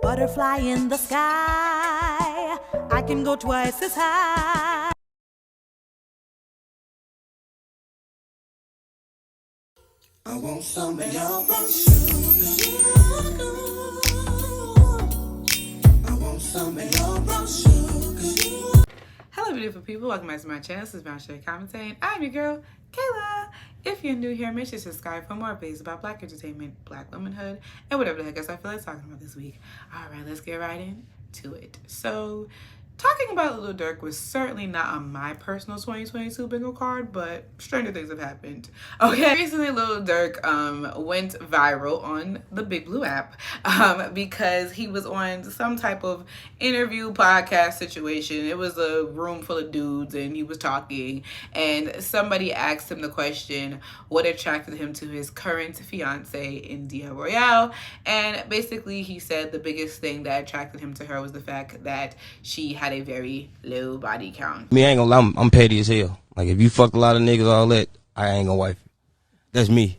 butterfly in the sky. I can go twice as high. I want some of your brown sugar. I want some of your brown sugar. Hello beautiful people, welcome back to my channel. This is Brownsugar commentating. I'm your girl, Kayla. If you're new here, make sure to subscribe for more videos about black entertainment, black womanhood, and whatever the heck else I feel like talking about this week. Alright, let's get right into it. So, talking about Lil Dark was certainly not on my personal 2022 bingo card, but stranger things have happened. Okay, recently Lil Dark went viral on the Big Blue app because he was on some type of interview podcast situation. It was a room full of dudes and he was talking, and somebody asked him the question, what attracted him to his current fiance, India Royale? And basically he said the biggest thing that attracted him to her was the fact that she had a very low body count. Me, I ain't gonna lie, I'm petty as hell. Like, if you fucked a lot of niggas, all that, I ain't gonna wife you. That's me.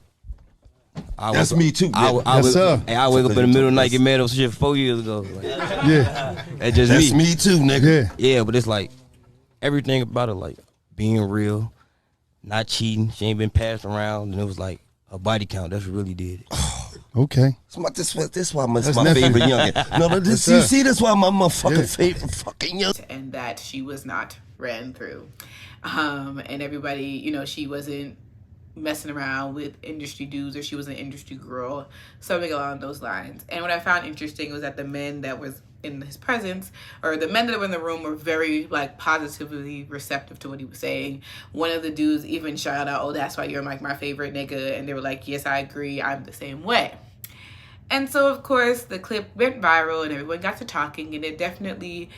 That's me too. I wake up in the middle of the night, get mad over shit 4 years ago. Like, Yeah. that's just That's me. me too, nigga. Yeah, but it's like, everything about it, like, being real, not cheating, she ain't been passed around, and it was like, a body count, that's what really did it. Okay. This why my favorite youngin. No, you see, that's why my motherfucking favorite fucking young. And that she was not ran through. And everybody, you know, she wasn't messing around with industry dudes, or she was an industry girl, something along those lines. And what I found interesting was that the men that was in his presence, or the men that were in the room, were very like positively receptive to what he was saying. One of the dudes even shouted out, "Oh, that's why you're like my favorite nigga," and they were like, "Yes, I agree, I'm the same way." And so of course the clip went viral and everyone got to talking, and it definitely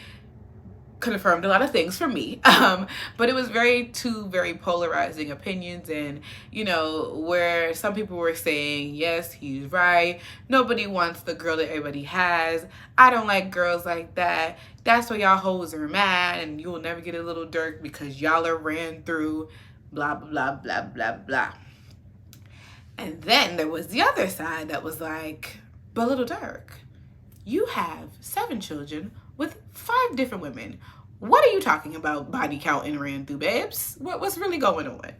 confirmed a lot of things for me, but it was two very polarizing opinions. And you know, where some people were saying, yes, he's right, nobody wants the girl that everybody has, I don't like girls like that, that's why y'all hoes are mad, and you will never get a Lil Dark because y'all are ran through, blah blah blah blah blah. And then there was the other side that was like, but Lil Dark, you have 7 children with 5 different women. What are you talking about body count and ran through, babes? What's really going on?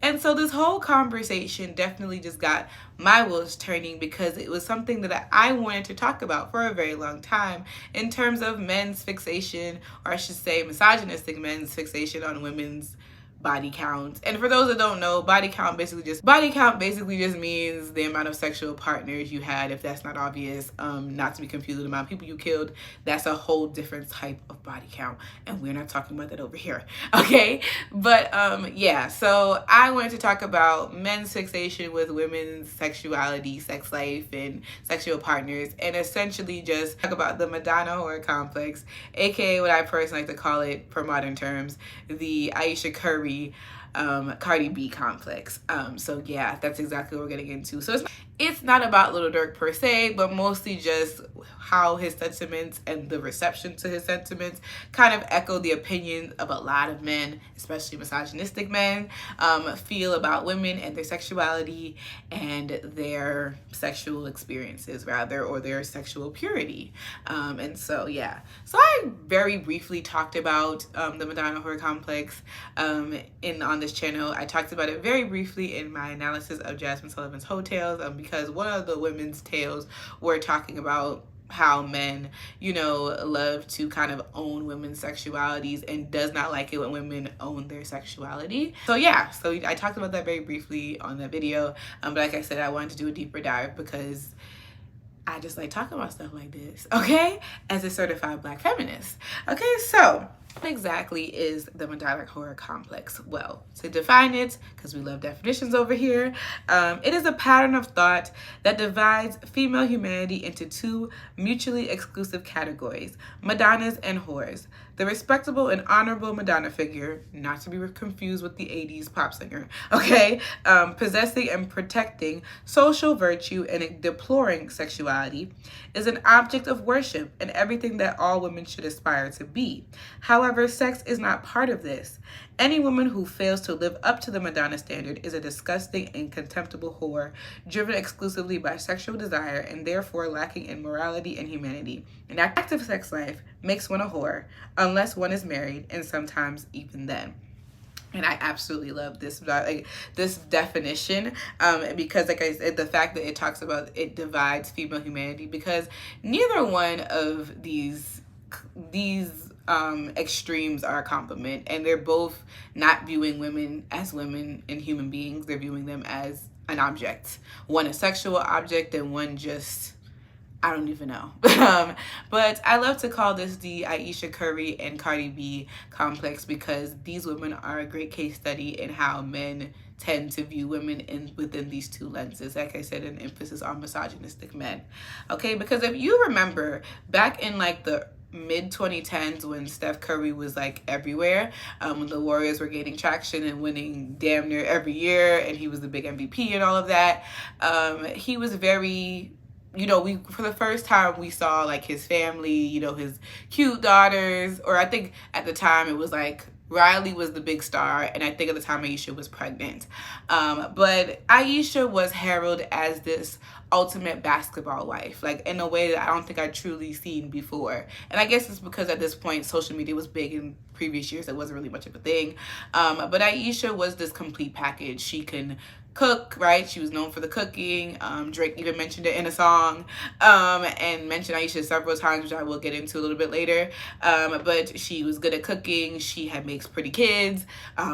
And so this whole conversation definitely just got my wheels turning, because it was something that I wanted to talk about for a very long time in terms of men's fixation, or I should say misogynistic men's fixation on women's body count. And for those that don't know, body count basically just means the amount of sexual partners you had, if that's not obvious, not to be confused with the amount of people you killed. That's a whole different type of body count, and we're not talking about that over here, okay? But yeah, so I wanted to talk about men's fixation with women's sexuality, sex life, and sexual partners, and essentially just talk about the Madonna-Whore Complex, aka what I personally like to call it for modern terms, the Ayesha Curry, Cardi B complex. So yeah, that's exactly what we're getting into. So it's not about Lil Dark per se, but mostly just how his sentiments and the reception to his sentiments kind of echo the opinions of a lot of men, especially misogynistic men, feel about women and their sexuality and their sexual experiences, rather, or their sexual purity. And so yeah, so I very briefly talked about the Madonna-Whore Complex on this channel. I talked about it very briefly in my analysis of Jasmine Sullivan's Hoe Tales, because one of the women's tales were talking about how men, you know, love to kind of own women's sexualities and does not like it when women own their sexuality. So yeah, so I talked about that very briefly on that video, but like I said, I wanted to do a deeper dive because I just like talking about stuff like this, okay, as a certified black feminist. Okay, so what exactly is the Madonna-Whore Complex? Well, to define it, because we love definitions over here, it is a pattern of thought that divides female humanity into 2 mutually exclusive categories, Madonnas and whores. The respectable and honorable Madonna figure, not to be confused with the 80s pop singer, okay, possessing and protecting social virtue and deploring sexuality, is an object of worship and everything that all women should aspire to be. However, However, sex is not part of this. Any woman who fails to live up to the Madonna standard is a disgusting and contemptible whore, driven exclusively by sexual desire and therefore lacking in morality and humanity. An active sex life makes one a whore, unless one is married, and sometimes even then. And I absolutely love this definition, because like I said, the fact that it talks about it divides female humanity, because neither one of these extremes are a compliment, and they're both not viewing women as women and human beings. They're viewing them as an object, one a sexual object and one just, I don't even know. But I love to call this the Ayesha Curry and Cardi B complex, because these women are a great case study in how men tend to view women within these two lenses. Like I said, an emphasis on misogynistic men. Okay, because if you remember back in like the mid 2010s when Steph Curry was like everywhere, when the Warriors were gaining traction and winning damn near every year, and he was the big MVP and all of that, he was very, you know, for the first time we saw like his family, you know, his cute daughters, or I think at the time it was like Riley was the big star, and I think at the time Ayesha was pregnant. But Ayesha was heralded as this ultimate basketball wife, like in a way that I don't think I'd truly seen before. And I guess it's because at this point social media was big. In previous years it wasn't really much of a thing. But Ayesha was this complete package. She can cook, right? She was known for the cooking. Drake even mentioned it in a song, and mentioned Ayesha several times, which I will get into a little bit later. But she was good at cooking. She makes pretty kids.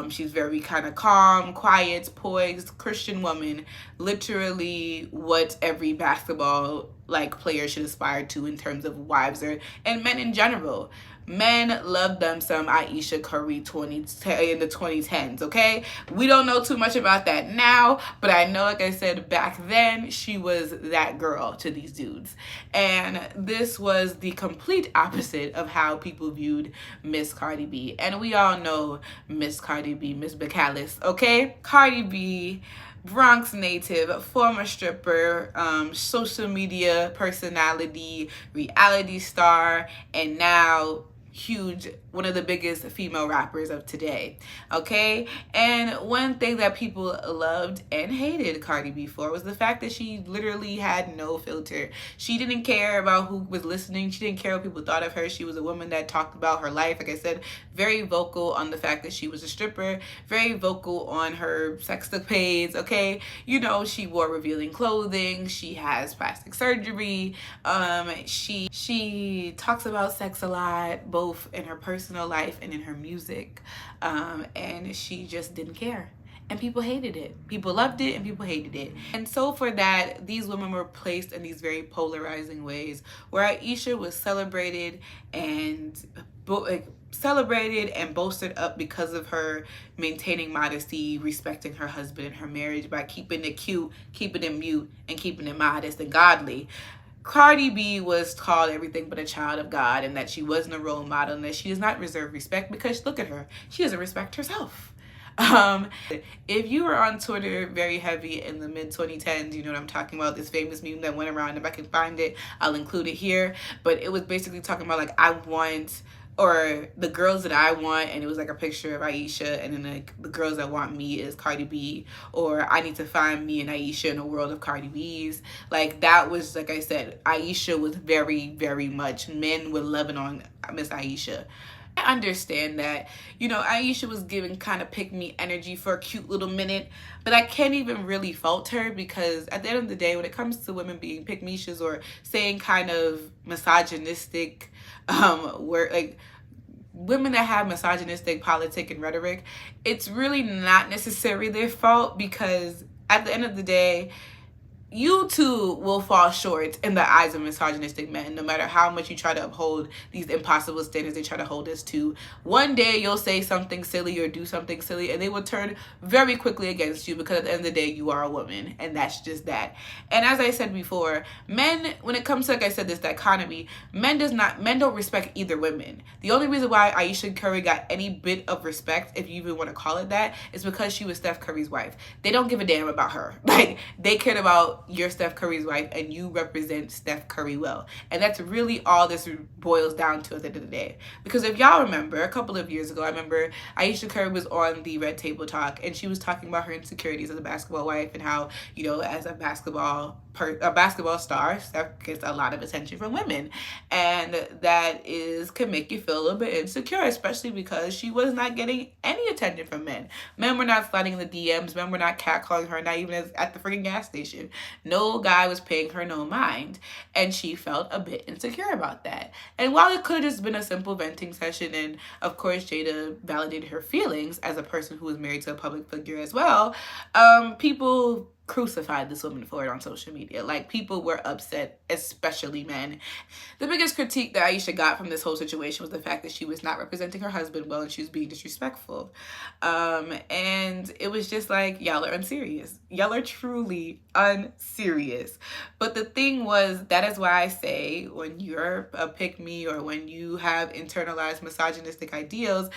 She's very kind of calm, quiet, poised, Christian woman. Literally what every basketball like player should aspire to in terms of wives and men in general. Men love them some Ayesha Curry in the 2010s, okay? We don't know too much about that now, but I know, like I said, back then, she was that girl to these dudes. And this was the complete opposite of how people viewed Miss Cardi B. And we all know Miss Cardi B, Miss Bacallis, okay? Cardi B, Bronx native, former stripper, social media personality, reality star, and now huge, one of the biggest female rappers of today, okay? And one thing that people loved and hated Cardi B for was the fact that she literally had no filter. She didn't care about who was listening. She didn't care what people thought of her. She was a woman that talked about her life. Like I said, very vocal on the fact that she was a stripper, very vocal on her sex page, okay? You know, she wore revealing clothing. She has plastic surgery. She talks about sex a lot, both in her personal life and in her music, and she just didn't care, and people hated it. People loved it and people hated it. And so for that, these women were placed in these very polarizing ways, where Ayesha was celebrated and boasted up because of her maintaining modesty, respecting her husband and her marriage by keeping it cute, keeping it mute, and keeping it modest and godly. Cardi B was called everything but a child of God, and that she wasn't a role model, and that she does not deserve respect because look at her. She doesn't respect herself. If you were on Twitter very heavy in the mid 2010s, you know what I'm talking about, this famous meme that went around. If I can find it, I'll include it here. But it was basically talking about like, I want, or the girls that I want, and it was like a picture of Ayesha, and then like the girls that want me is Cardi B, or I need to find me and Ayesha in a world of Cardi B's. Like that was, like I said, Ayesha was very, very much, men were loving on Miss Ayesha. I understand that, you know, Ayesha was giving kind of pick-me energy for a cute little minute, but I can't even really fault her, because at the end of the day, when it comes to women being pick-meshas or saying kind of misogynistic where like women that have misogynistic politic and rhetoric, it's really not necessarily their fault, because at the end of the day, you too will fall short in the eyes of misogynistic men, no matter how much you try to uphold these impossible standards they try to hold us to. One day you'll say something silly or do something silly, and they will turn very quickly against you, because at the end of the day, you are a woman, and that's just that. And as I said before, men, when it comes to, like I said, this dichotomy, men don't respect either women. The only reason why Ayesha Curry got any bit of respect, if you even want to call it that, is because she was Steph Curry's wife. They don't give a damn about her. Like, they cared about you're Steph Curry's wife and you represent Steph Curry well. And that's really all this boils down to at the end of the day. Because if y'all remember, a couple of years ago, I remember Ayesha Curry was on the Red Table Talk, and she was talking about her insecurities as a basketball wife and how, you know, as a basketball star, Steph gets a lot of attention from women. And that can make you feel a little bit insecure, especially because she was not getting any attention from men. Men were not sliding in the DMs. Men were not catcalling her, not even at the freaking gas station. No guy was paying her no mind. And she felt a bit insecure about that. And while it could have just been a simple venting session, and of course Jada validated her feelings as a person who was married to a public figure as well, people crucified this woman for it on social media. Like, people were upset, especially men. The biggest critique that Ayesha got from this whole situation was the fact that she was not representing her husband well and she was being disrespectful. And it was just like, y'all are unserious. Y'all are truly unserious. But the thing was, that is why I say, when you're a pick-me or when you have internalized misogynistic ideals,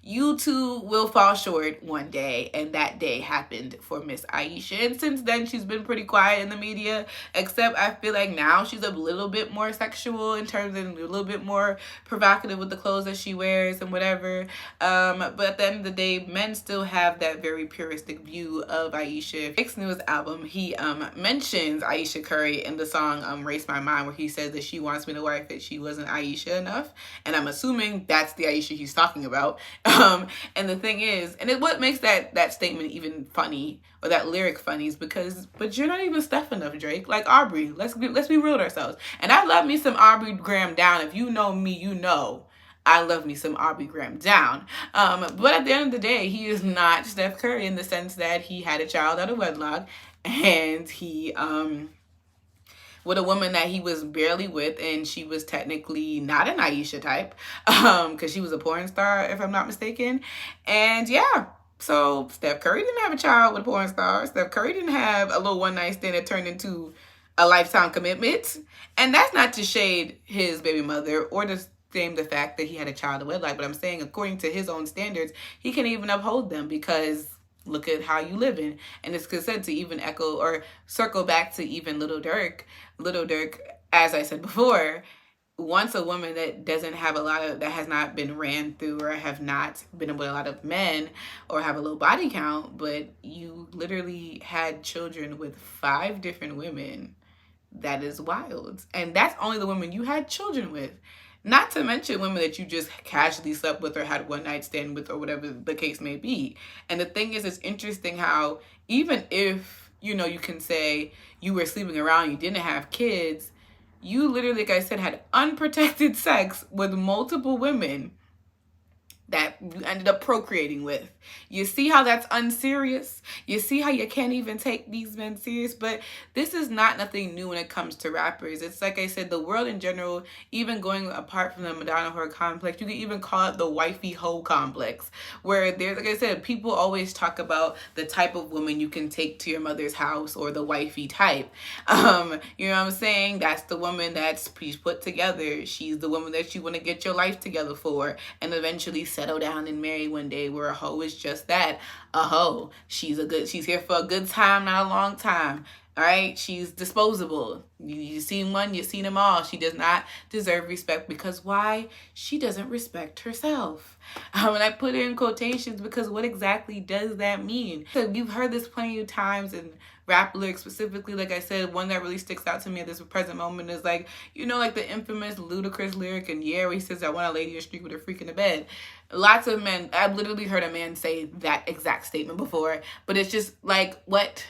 you too will fall short one day, and that day happened for Miss Ayesha. And since then, she's been pretty quiet in the media, except I feel like now she's a little bit more sexual in terms of a little bit more provocative with the clothes that she wears and whatever. But at the end of the day, men still have that very puristic view of Ayesha. Drake's newest album, he mentions Ayesha Curry in the song Race My Mind, where he says that she wants me to wife it, she wasn't Ayesha enough. And I'm assuming that's the Ayesha he's talking about. And the thing is, and what makes that statement even funny, or that lyric funny, is because, but you're not even Steph enough, Drake. Like Aubrey, let's be real with ourselves. And I love me some Aubrey Graham down. If you know me, you know I love me some Aubrey Graham down. But at the end of the day, he is not Steph Curry in the sense that he had a child out of wedlock, and he with a woman that he was barely with, and she was technically not an Ayesha type, because she was a porn star, if I'm not mistaken. And yeah, so Steph Curry didn't have a child with a porn star. Steph Curry didn't have a little one-night stand that turned into a lifetime commitment. And that's not to shade his baby mother or to shame the fact that he had a child of wedlock, but I'm saying according to his own standards, he can't even uphold them, because look at how you living. And it's said to even echo or circle back to even Lil Dark. Lil Dark, as I said before, wants a woman that doesn't have that has not been ran through or have not been with a lot of men or have a low body count, but you literally had children with 5 different women. That is wild. And that's only the women you had children with. Not to mention women that you just casually slept with or had one night stand with or whatever the case may be. And the thing is, it's interesting how even if, you know, you can say you were sleeping around, you didn't have kids, you literally, like I said, had unprotected sex with multiple women that you ended up procreating with. You see how that's unserious? You see how you can't even take these men serious? But this is not nothing new when it comes to rappers. It's like I said, the world in general, even going apart from the Madonna-Whore Complex, you can even call it the wifey hoe complex, where there's, like I said, people always talk about the type of woman you can take to your mother's house, or the wifey type. You know what I'm saying? That's the woman that's put together. She's the woman that you want to get your life together for and eventually settle down and marry one day, where a hoe is just that, a hoe. She's here for a good time, not a long time. All right, she's disposable. You've seen one, you've seen them all. She does not deserve respect, because why? She doesn't respect herself. And I put it in quotations because what exactly does that mean? So you've heard this plenty of times in rap lyrics specifically. Like I said, one that really sticks out to me at this present moment is like, you know, like the infamous Ludacris lyric in Yeah, where he says, I want a lady to streak with a freak in the bed. Lots of men, I've literally heard a man say that exact statement before, but it's just like, what?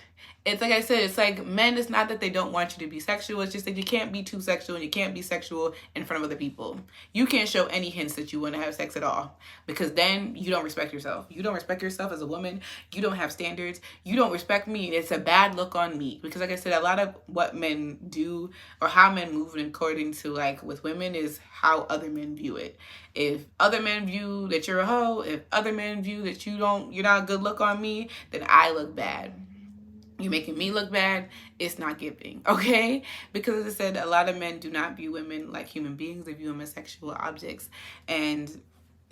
It's like I said, it's like men, it's not that they don't want you to be sexual. It's just that you can't be too sexual, and you can't be sexual in front of other people. You can't show any hints that you want to have sex at all, because then you don't respect yourself. You don't respect yourself as a woman. You don't have standards. You don't respect me. And it's a bad look on me, because like I said, a lot of what men do or how men move according to like with women is how other men view it. If other men view that you're a hoe, if other men view that you're not a good look on me, then I look bad. You're making me look bad. It's not giving, okay? Because as I said, a lot of men do not view women like human beings. They view them as sexual objects. And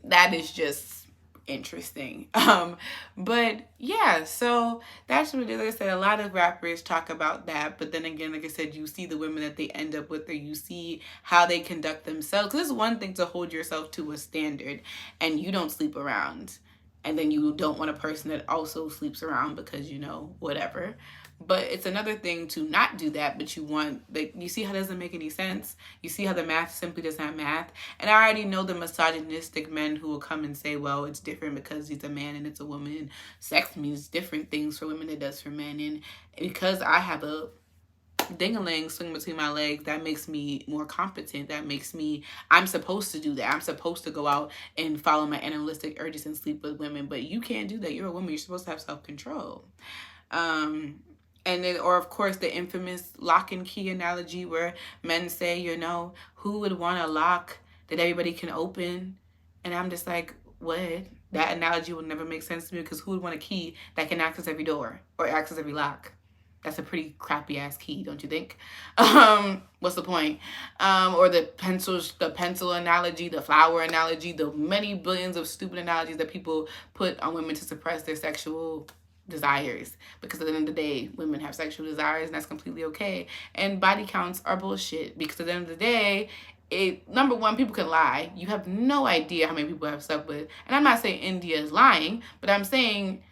that is just interesting. But yeah, so that's what it is. Like I said, a lot of rappers talk about that, but then again, like I said, you see the women that they end up with, or you see how they conduct themselves. Because it's one thing to hold yourself to a standard and you don't sleep around, and then you don't want a person that also sleeps around because, you know, whatever. But it's another thing to not do that, but you want, like, you see how it doesn't make any sense? You see how the math simply does not math? And I already know the misogynistic men who will come and say, well, it's different because he's a man and it's a woman, and sex means different things for women than it does for men. And because I have a ding-a-ling swing between my legs, that makes me more competent. That makes me, I'm supposed to do that. I'm supposed to go out and follow my animalistic urges and sleep with women. But you can't do that. You're a woman. You're supposed to have self-control. And then, or of course, the infamous lock and key analogy where men say, you know, who would want a lock that everybody can open? And I'm just like, what? That analogy will never make sense to me, because who would want a key that can access every door or access every lock? That's a pretty crappy ass key, don't you think? What's the point? Or the pencil analogy, the flower analogy, the many billions of stupid analogies that people put on women to suppress their sexual desires, because at the end of the day, women have sexual desires, and that's completely okay. And body counts are bullshit, because at the end of the day, number one, people can lie. You have no idea how many people have slept with. And I'm not saying India is lying, but I'm saying,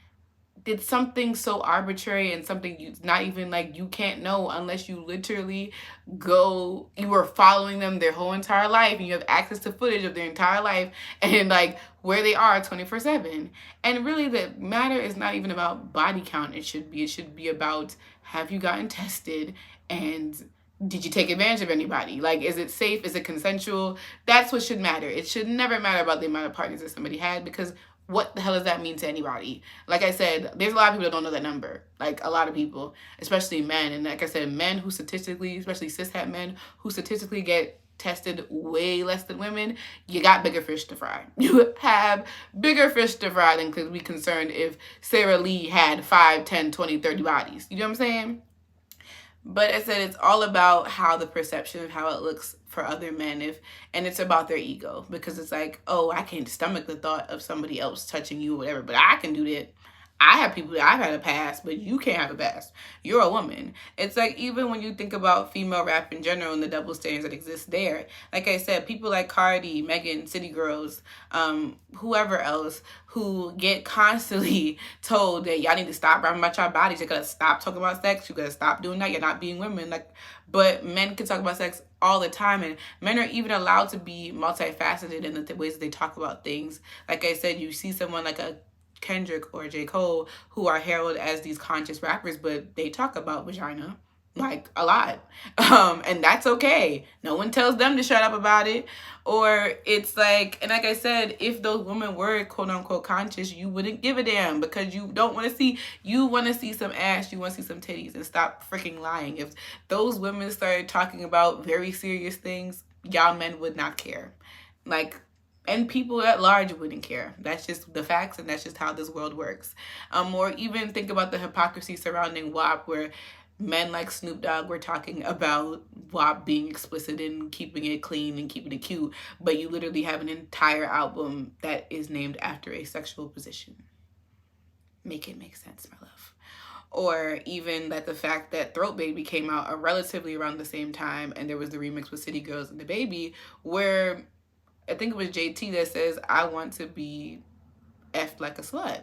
did something so arbitrary and something you not even, like, you can't know unless you literally you were following them their whole entire life, and you have access to footage of their entire life and like where they are 24/7. And really, the matter is not even about body count. It should be about, have you gotten tested, and did you take advantage of anybody? Like, is it safe? Is it consensual? That's what should matter. It should never matter about the amount of partners that somebody had, because what the hell does that mean to anybody? Like I said, there's a lot of people that don't know that number. Like, a lot of people, especially men. And like I said, men who statistically, especially cishet men, who statistically get tested way less than women, you got bigger fish to fry. You have bigger fish to fry than could be concerned if Sarah Lee had 5, 10, 20, 30 bodies. You know what I'm saying? But I said, it's all about how the perception of how it looks for other men, and it's about their ego, because it's like, oh, I can't stomach the thought of somebody else touching you or whatever, but I can do that. I have people that I've had a past, but you can't have a past. You're a woman. It's like, even when you think about female rap in general and the double standards that exist there, like I said, people like Cardi, Megan, City Girls, whoever else, who get constantly told that y'all need to stop rapping about your bodies. You gotta stop talking about sex. You gotta stop doing that. You're not being women. Like, but men can talk about sex all the time, and men are even allowed to be multifaceted in the ways that they talk about things. Like I said, you see someone like a Kendrick or J. Cole who are heralded as these conscious rappers, but they talk about vagina like a lot, and that's okay. No one tells them to shut up about it. Or it's like, and like I said, if those women were quote unquote conscious, you wouldn't give a damn, because you don't want to see, you want to see some ass, you want to see some titties, and stop freaking lying. If those women started talking about very serious things, y'all men would not care. Like, and people at large wouldn't care. That's just the facts, and that's just how this world works. Or even think about the hypocrisy surrounding WAP, where men like Snoop Dogg were talking about WAP being explicit and keeping it clean and keeping it cute, but you literally have an entire album that is named after a sexual position. Make it make sense, my love. Or even that the fact that Throat Baby came out relatively around the same time, and there was the remix with City Girls and the Baby, where I think it was JT that says, I want to be effed like a slut.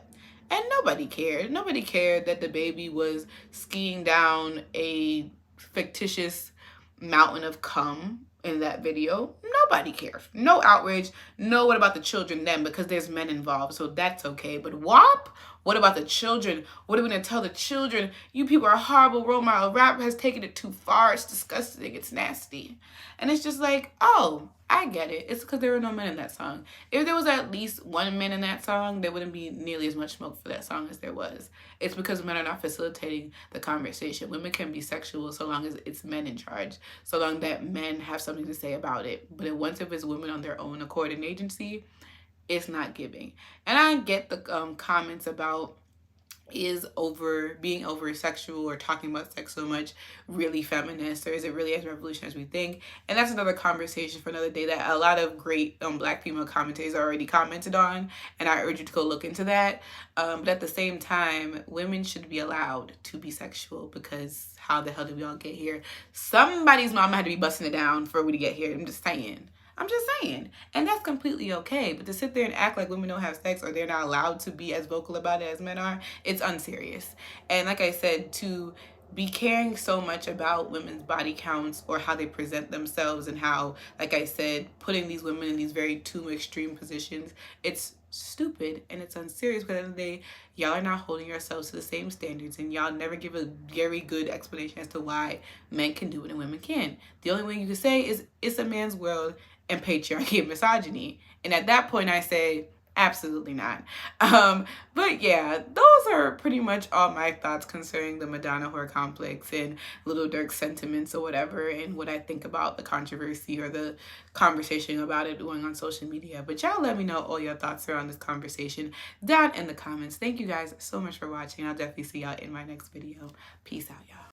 And nobody cared. Nobody cared that the Baby was skiing down a fictitious mountain of cum in that video. Nobody cares. No outrage. No, what about the children then? Because there's men involved, so that's okay. But WAP? What about the children? What are we going to tell the children? You people are horrible role model. Rap has taken it too far. It's disgusting. It's nasty. And it's just like, oh, I get it. It's because there were no men in that song. If there was at least one man in that song, there wouldn't be nearly as much smoke for that song as there was. It's because men are not facilitating the conversation. Women can be sexual so long as it's men in charge, so long that men have something to say about it. But once if it's women on their own accord and agency, it's not giving. And I get the comments about is being over sexual or talking about sex so much really feminist, or is it really as revolutionary as we think? And that's another conversation for another day that a lot of great Black female commentators already commented on, and I urge you to go look into that. But at the same time, women should be allowed to be sexual, because how the hell did we all get here? Somebody's mama had to be busting it down for we to get here. I'm just saying. And that's completely okay. But to sit there and act like women don't have sex, or they're not allowed to be as vocal about it as men are, it's unserious. And like I said, to be caring so much about women's body counts or how they present themselves, and how, like I said, putting these women in these very two extreme positions, it's stupid and it's unserious. But at the end of the day, y'all are not holding yourselves to the same standards, and y'all never give a very good explanation as to why men can do it and women can't. The only way you can say is it's a man's world and patriarchy and misogyny. And at that point I say, absolutely not. But yeah, those are pretty much all my thoughts concerning the Madonna-Whore Complex and Lil Dark's sentiments or whatever, and what I think about the controversy or the conversation about it going on social media. But y'all let me know all your thoughts around this conversation down in the comments. Thank you guys so much for watching. I'll definitely see y'all in my next video. Peace out, y'all.